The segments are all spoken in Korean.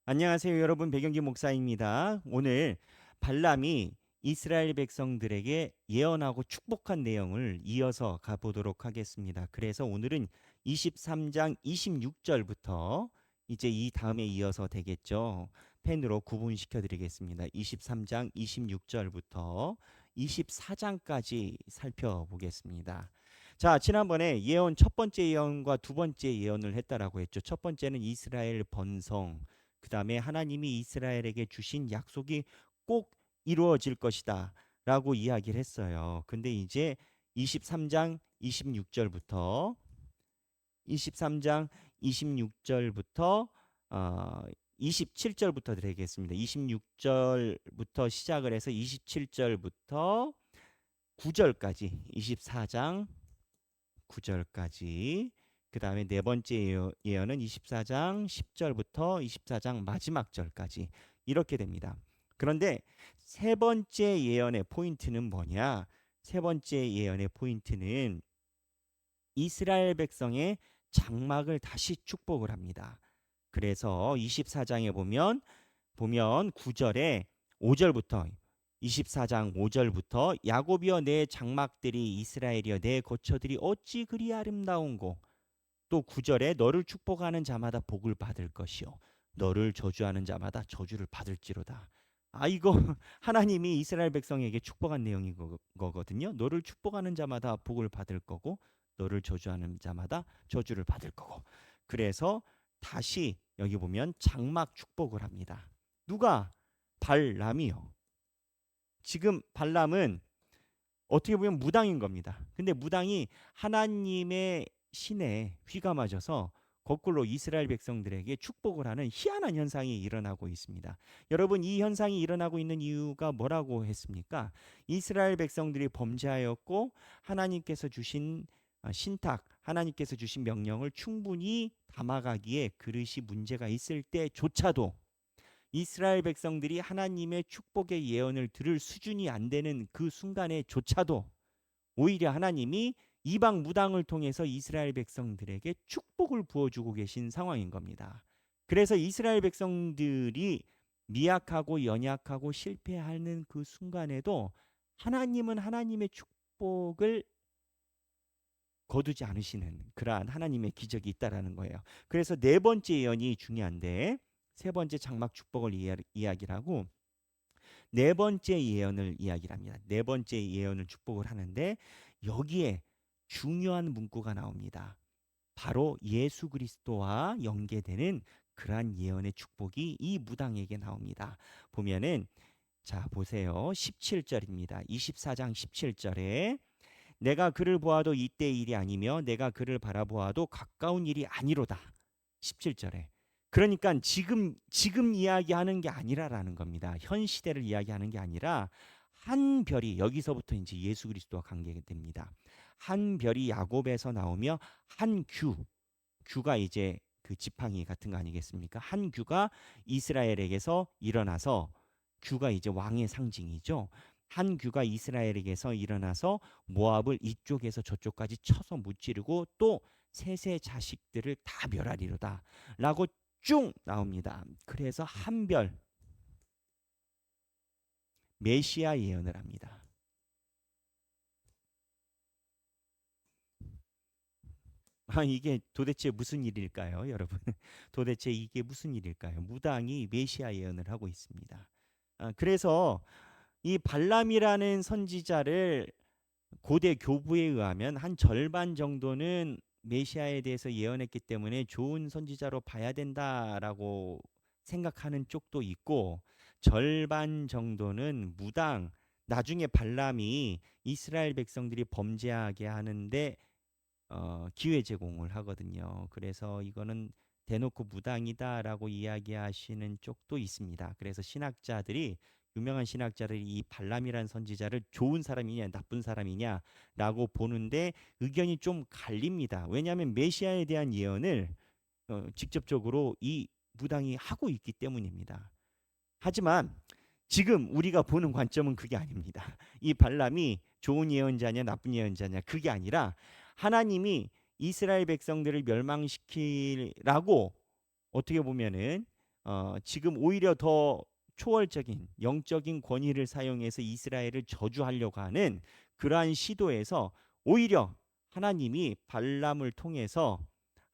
안녕하세요, 여러분. 백영기 목사입니다. 오늘 발람이 이스라엘 백성들에게 예언하고 축복한 내용을 이어서 가보도록 하겠습니다. 그래서 오늘은 23장 26절부터 이제 이 다음에 이어서 되겠죠. 펜으로 구분시켜 드리겠습니다. 23장 26절부터 24장까지 살펴보겠습니다. 자, 지난번에 예언 첫 번째 예언과 두 번째 예언을 했다라고 했죠. 첫 번째는 이스라엘 번성, 그 다음에 하나님이 이스라엘에게 주신 약속이 꼭 이루어질 것이다 라고 이야기를 했어요. 근데 이제 23장 26절부터 23장 26절부터 어, 27절부터 드리겠습니다. 26절부터 시작을 해서 27절부터 9절까지 24장 9절까지, 그 다음에 네 번째 예언은 24장 10절부터 24장 마지막 절까지 이렇게 됩니다. 그런데 세 번째 예언의 포인트는 뭐냐? 세 번째 예언의 포인트는 이스라엘 백성의 장막을 다시 축복을 합니다. 그래서 24장에 보면 9절에 5절부터 24장 5절부터 야곱이여 내 장막들이 이스라엘이여 내 거처들이 어찌 그리 아름다운고, 또 9절에 너를 축복하는 자마다 복을 받을 것이요 너를 저주하는 자마다 저주를 받을지로다. 아, 이거 하나님이 이스라엘 백성에게 축복한 내용인 거거든요. 너를 축복하는 자마다 복을 받을 거고 너를 저주하는 자마다 저주를 받을 거고. 그래서 다시 여기 보면 장막 축복을 합니다. 누가? 발람이요. 지금 발람은 어떻게 보면 무당인 겁니다. 근데 무당이 하나님의 신에 휘가 맞아서 거꾸로 이스라엘 백성들에게 축복을 하는 희한한 현상이 일어나고 있습니다. 여러분, 이 현상이 일어나고 있는 이유가 뭐라고 했습니까? 이스라엘 백성들이 범죄하였고 하나님께서 주신 신탁, 하나님께서 주신 명령을 충분히 담아가기에 그릇이 문제가 있을 때조차도 이스라엘 백성들이 하나님의 축복의 예언을 들을 수준이 안 되는 그 순간에조차도 오히려 하나님이 이방 무당을 통해서 이스라엘 백성들에게 축복을 부어주고 계신 상황인 겁니다. 그래서 이스라엘 백성들이 미약하고 연약하고 실패하는 그 순간에도 하나님은 하나님의 축복을 거두지 않으시는 그러한 하나님의 기적이 있다라는 거예요. 그래서 네 번째 예언이 중요한데, 세 번째 장막 축복을 이야기를 하고 네 번째 예언을 이야기를 합니다. 네 번째 예언을 축복을 하는데 여기에 중요한 문구가 나옵니다. 바로 예수 그리스도와 연계되는 그러한 예언의 축복이 이 무당에게 나옵니다. 보면은, 자 보세요. 17절입니다. 24장 17절에 내가 그를 보아도 이때 일이 아니며 내가 그를 바라보아도 가까운 일이 아니로다. 17절에. 그러니까 지금 이야기하는 게 아니라라는 겁니다. 현 시대를 이야기하는 게 아니라 한 별이, 여기서부터 이제 예수 그리스도와 관계됩니다. 한 별이 야곱에서 나오며 한 규가 이제 그 지팡이 같은 거 아니겠습니까? 한 규가 이스라엘에게서 일어나서, 규가 이제 왕의 상징이죠. 한 규가 이스라엘에게서 일어나서 모압을 이쪽에서 저쪽까지 쳐서 무찌르고 또 셋의 자식들을 다 멸하리로다 라고 쭉 나옵니다. 그래서 한별 메시아 예언을 합니다. 이게 도대체 무슨 일일까요, 여러분? 도대체 이게 무슨 일일까요? 무당이 메시아 예언을 하고 있습니다. 그래서 이 발람이라는 선지자를 고대 교부에 의하면 한 절반 정도는 메시아에 대해서 예언했기 때문에 좋은 선지자로 봐야 된다라고 생각하는 쪽도 있고, 절반 정도는 무당, 나중에 발람이 이스라엘 백성들이 범죄하게 하는데 기회 제공을 하거든요. 그래서 이거는 대놓고 무당이다라고 이야기하시는 쪽도 있습니다. 그래서 유명한 신학자들이 이 발람이라는 선지자를 좋은 사람이냐 나쁜 사람이냐라고 보는데 의견이 좀 갈립니다. 왜냐하면 메시아에 대한 예언을 직접적으로 이 무당이 하고 있기 때문입니다. 하지만 지금 우리가 보는 관점은 그게 아닙니다. 이 발람이 좋은 예언자냐 나쁜 예언자냐 그게 아니라 하나님이 이스라엘 백성들을 멸망시키라고, 어떻게 보면은 지금 오히려 더 초월적인 영적인 권위를 사용해서 이스라엘을 저주하려고 하는 그러한 시도에서 오히려 하나님이 발람을 통해서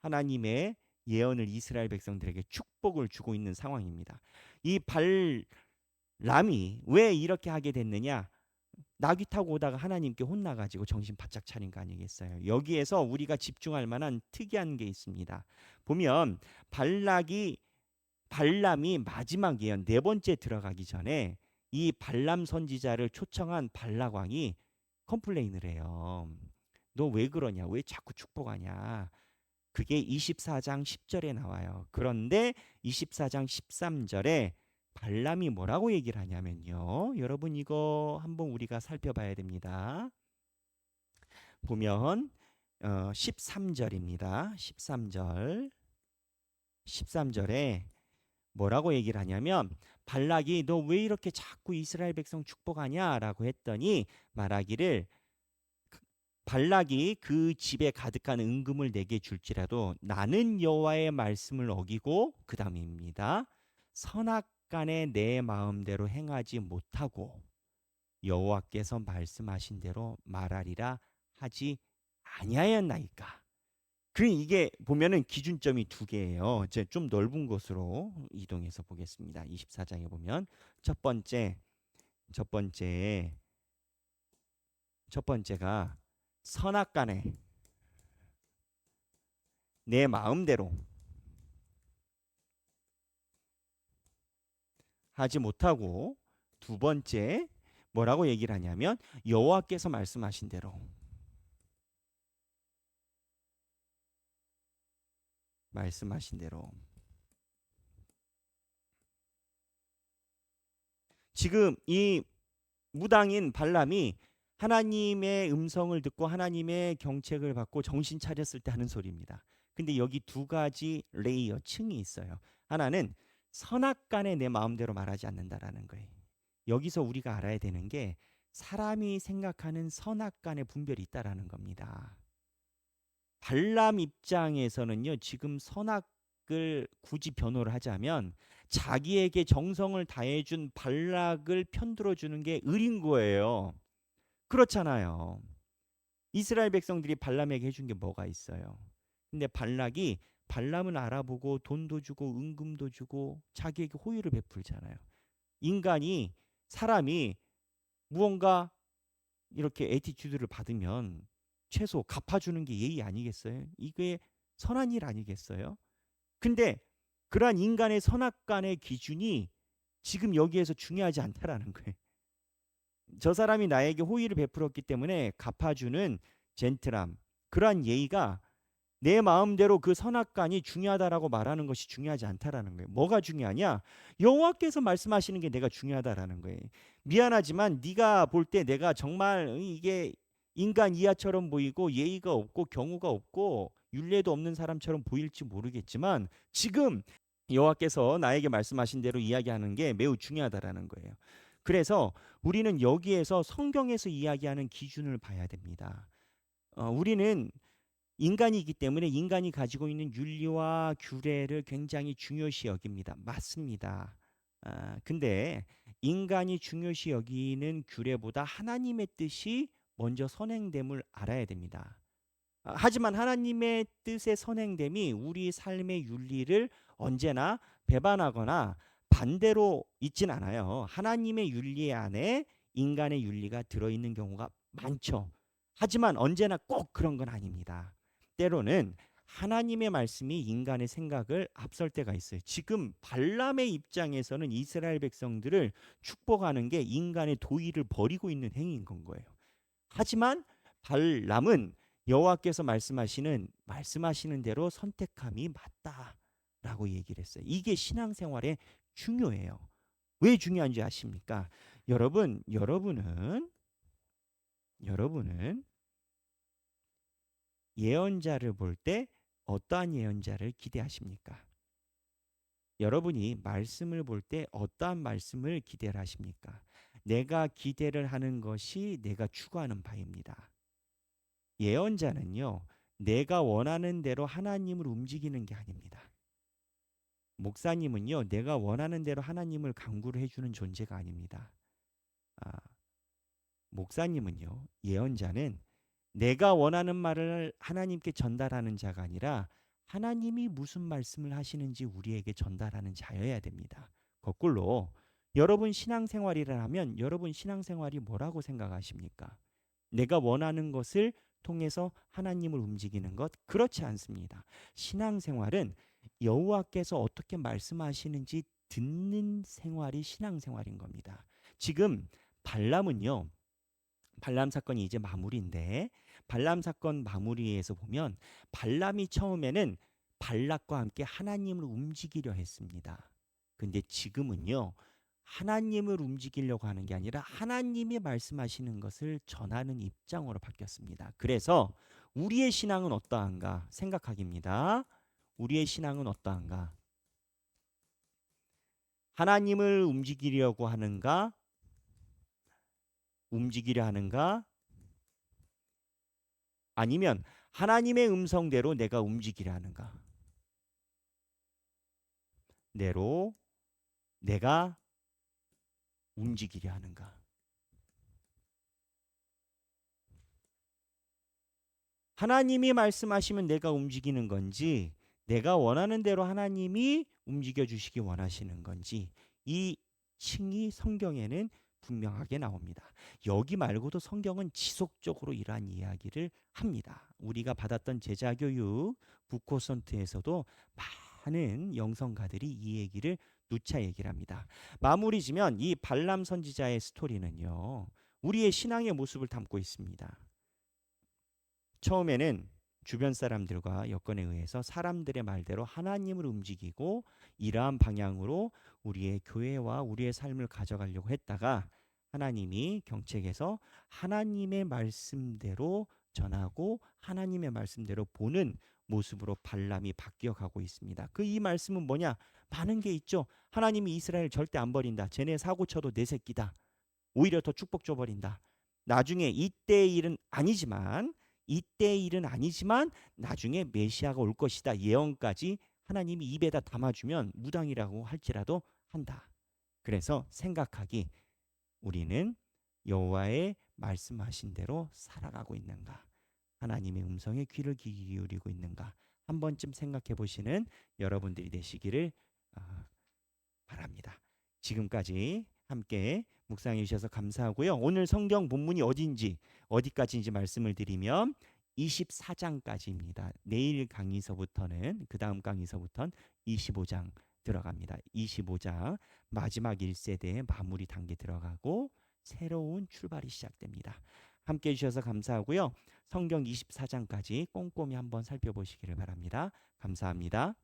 하나님의 예언을 이스라엘 백성들에게 축복을 주고 있는 상황입니다. 이 발람이 왜 이렇게 하게 됐느냐? 나귀 타고 오다가 하나님께 혼나가지고 정신 바짝 차린 거 아니겠어요? 여기에서 우리가 집중할 만한 특이한 게 있습니다. 보면 발락이 발람이 마지막 예언 네 번째 들어가기 전에 이 발람 선지자를 초청한 발락 왕이 컴플레인을 해요. 너 왜 그러냐? 왜 자꾸 축복하냐? 그게 24장 10절에 나와요. 그런데 24장 13절에 발람이 뭐라고 얘기를 하냐면요. 여러분 이거 한번 우리가 살펴봐야 됩니다. 보면 13절입니다. 13절. 13절에 뭐라고 얘기를 하냐면 발락이 너 왜 이렇게 자꾸 이스라엘 백성 축복하냐라고 했더니 말하기를 발락이 그 집에 가득한 은금을 내게 줄지라도 나는 여호와의 말씀을 어기고 그 다음입니다. 선악간에 내 마음대로 행하지 못하고 여호와께서 말씀하신 대로 말하리라 하지 아니하였나이까. 그 이게 보면은 기준점이 두 개예요. 이제 좀 넓은 곳으로 이동해서 보겠습니다. 24장에 보면 첫 번째 첫 번째 첫 번째가 선악간에 내 마음대로 하지 못하고 두 번째 뭐라고 얘기를 하냐면 여호와께서 말씀하신 대로 지금 이 무당인 발람이 하나님의 음성을 듣고 하나님의 경책을 받고 정신 차렸을 때 하는 소리입니다. 근데 여기 두 가지 레이어 층이 있어요. 하나는 선악간에 내 마음대로 말하지 않는다라는 거예요. 여기서 우리가 알아야 되는 게 사람이 생각하는 선악간의 분별이 있다라는 겁니다. 발람 입장에서는요, 지금 선악을 굳이 변호를 하자면 자기에게 정성을 다해준 발락을 편들어 주는 게 의린 거예요. 그렇잖아요. 이스라엘 백성들이 발람에게 해준 게 뭐가 있어요? 근데 발락이 발람은 알아보고 돈도 주고 은금도 주고 자기에게 호의를 베풀잖아요. 인간이 사람이 무언가 이렇게 에티튜드를 받으면 최소 갚아주는 게 예의 아니겠어요? 이게 선한 일 아니겠어요? 근데 그러한 인간의 선악간의 기준이 지금 여기에서 중요하지 않다라는 거예요. 저 사람이 나에게 호의를 베풀었기 때문에 갚아주는 젠틀함, 그러한 예의가 내 마음대로 그 선악간이 중요하다라고 말하는 것이 중요하지 않다라는 거예요. 뭐가 중요하냐? 여호와께서 말씀하시는 게 내가 중요하다라는 거예요. 미안하지만 네가 볼 때 내가 정말 이게 인간 이하처럼 보이고 예의가 없고 경우가 없고 율례도 없는 사람처럼 보일지 모르겠지만 지금 여호와께서 나에게 말씀하신 대로 이야기하는 게 매우 중요하다라는 거예요. 그래서 우리는 여기에서 성경에서 이야기하는 기준을 봐야 됩니다. 우리는 인간이기 때문에 인간이 가지고 있는 윤리와 규례를 굉장히 중요시 여깁니다. 맞습니다. 근데 인간이 중요시 여기는 규례보다 하나님의 뜻이 먼저 선행됨을 알아야 됩니다. 하지만 하나님의 뜻의 선행됨이 우리 삶의 윤리를 언제나 배반하거나 반대로 있진 않아요. 하나님의 윤리 안에 인간의 윤리가 들어있는 경우가 많죠. 하지만 언제나 꼭 그런 건 아닙니다. 때로는 하나님의 말씀이 인간의 생각을 앞설 때가 있어요. 지금 발람의 입장에서는 이스라엘 백성들을 축복하는 게 인간의 도의를 버리고 있는 행위인 건 거예요. 하지만 발람은 여호와께서 말씀하시는 대로 선택함이 맞다라고 얘기를 했어요. 이게 신앙생활에 중요해요. 왜 중요한지 아십니까? 여러분은 예언자를 볼 때 어떠한 예언자를 기대하십니까? 여러분이 말씀을 볼 때 어떠한 말씀을 기대를 하십니까? 내가 기대를 하는 것이 내가 추구하는 바입니다. 예언자는요, 내가 원하는 대로 하나님을 움직이는 게 아닙니다. 목사님은요, 내가 원하는 대로 하나님을 강구를 해주는 존재가 아닙니다. 아, 목사님은요, 예언자는 내가 원하는 말을 하나님께 전달하는 자가 아니라 하나님이 무슨 말씀을 하시는지 우리에게 전달하는 자여야 됩니다. 거꾸로 여러분 신앙생활이라 하면 여러분 신앙생활이 뭐라고 생각하십니까? 내가 원하는 것을 통해서 하나님을 움직이는 것? 그렇지 않습니다. 신앙생활은 여호와께서 어떻게 말씀하시는지 듣는 생활이 신앙생활인 겁니다. 지금 발람은요. 발람 사건이 이제 마무리인데 발람 사건 마무리에서 보면 발람이 처음에는 발락과 함께 하나님을 움직이려 했습니다. 근데 지금은요. 하나님을 움직이려고 하는 게 아니라 하나님이 말씀하시는 것을 전하는 입장으로 바뀌었습니다. 그래서 우리의 신앙은 어떠한가 생각하기입니다. 우리의 신앙은 어떠한가? 하나님을 움직이려고 하는가? 움직이려 하는가? 아니면 하나님의 음성대로 내가 움직이려 하는가? 내로 내가 움직이려 하는가? 하나님이 말씀하시면 내가 움직이는 건지 내가 원하는 대로 하나님이 움직여 주시기 원하시는 건지 이 층이 성경에는 분명하게 나옵니다. 여기 말고도 성경은 지속적으로 이러한 이야기를 합니다. 우리가 받았던 제자교육 북코선트에서도 많은 영성가들이 이 얘기를 누차 얘기를 합니다. 마무리 지면 이 발람 선지자의 스토리는요. 우리의 신앙의 모습을 담고 있습니다. 처음에는 주변 사람들과 여건에 의해서 사람들의 말대로 하나님을 움직이고 이러한 방향으로 우리의 교회와 우리의 삶을 가져가려고 했다가 하나님이 경책에서 하나님의 말씀대로 전하고 하나님의 말씀대로 보는 모습으로 발람이 바뀌어가고 있습니다. 그 이 말씀은 뭐냐? 많은 게 있죠. 하나님이 이스라엘 절대 안 버린다. 쟤네 사고 쳐도 내 새끼다. 오히려 더 축복 줘버린다. 나중에 이때의 일은 아니지만 이때의 일은 아니지만 나중에 메시아가 올 것이다. 예언까지 하나님이 입에다 담아주면 무당이라고 할지라도 한다. 그래서 생각하기 우리는 여호와의 말씀하신 대로 살아가고 있는가? 하나님의 음성에 귀를 기울이고 있는가? 한 번쯤 생각해 보시는 여러분들이 되시기를 바랍니다. 지금까지 함께 묵상해 주셔서 감사하고요. 오늘 성경 본문이 어디까지인지 말씀을 드리면 24장까지입니다. 내일 강의서부터는 그 다음 강의서부터는 25장 들어갑니다. 25장 마지막 1세대의 마무리 단계 들어가고 새로운 출발이 시작됩니다. 함께 해주셔서 감사하고요. 성경 24장까지 꼼꼼히 한번 살펴보시기를 바랍니다. 감사합니다.